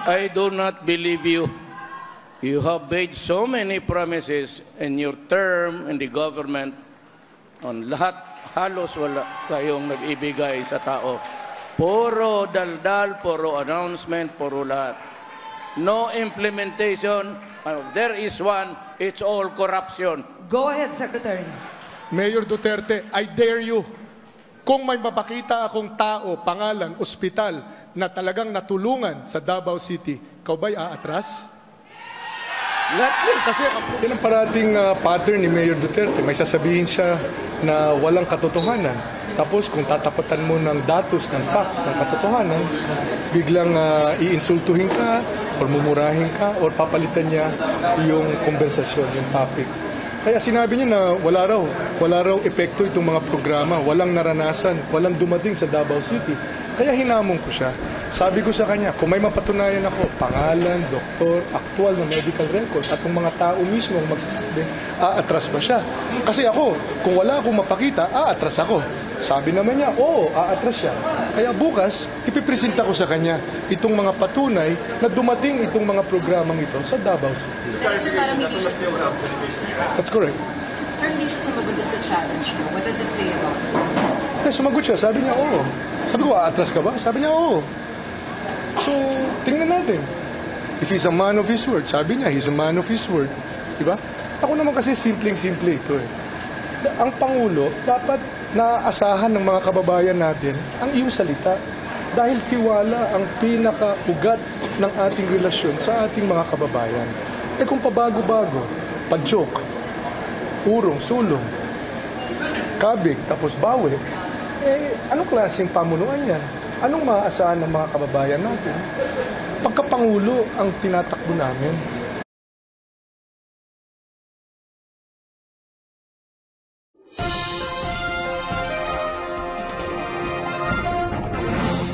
I do not believe you. You have made so many promises in your term in the government. On lahat, halos wala kayong nag-ibigay sa tao. Puro daldal, puro announcement, puro lahat. No implementation. If there is one, it's all corruption. Go ahead, Secretary. Mayor Duterte, I dare you. Kung may mapakita akong tao, pangalan, ospital na talagang natulungan sa Davao City, ikaw ba'y aatras? Kasi yan ang parating pattern ni Mayor Duterte. May sasabihin siya na walang katotohanan. Tapos kung tatapatan mo ng datos, ng facts, ng katotohanan, biglang iinsultuhin ka, or mumurahin ka, or papalitan niya yung kompensasyon, yung topic. Kaya sinabi niya na wala raw epekto itong mga programa, walang naranasan, walang dumating sa Davao City. Kaya hinamon ko siya. Sabi ko sa kanya, kung may mapatunayan ako, pangalan, doktor, aktual na medical record, at yung mga tao mismo ang magsasabi, aatras ba siya? Kasi ako, kung wala akong mapakita, aatras ako. Sabi naman niya, oo, aatras siya. Kaya bukas, ipipresenta ko sa kanya itong mga patunay na dumating itong mga programang ito sa Davao City. Sir, parang hindi siya sumagot. That's correct. Sir, hindi siya sumagot sa challenge mo. What does it say about it? Kaya sumagot siya, sabi niya, oo. Sabi ko, aatras ka ba? Sabi niya, oo. So, tingnan natin. If he's a man of his word, sabi niya, he's a man of his word. Diba? Ako naman kasi simpleng-simple ito eh. Ang Pangulo, dapat naaasahan ng mga kababayan natin ang iyong salita. Dahil tiwala ang pinaka-ugat ng ating relasyon sa ating mga kababayan. Eh kung pabago-bago, pa-joke, urong, sulong, kabig, tapos bawi, eh anong klaseng pamunuan yan? Anong maaasahan ng mga kababayan natin? Pagkapangulo ang tinatakbo namin.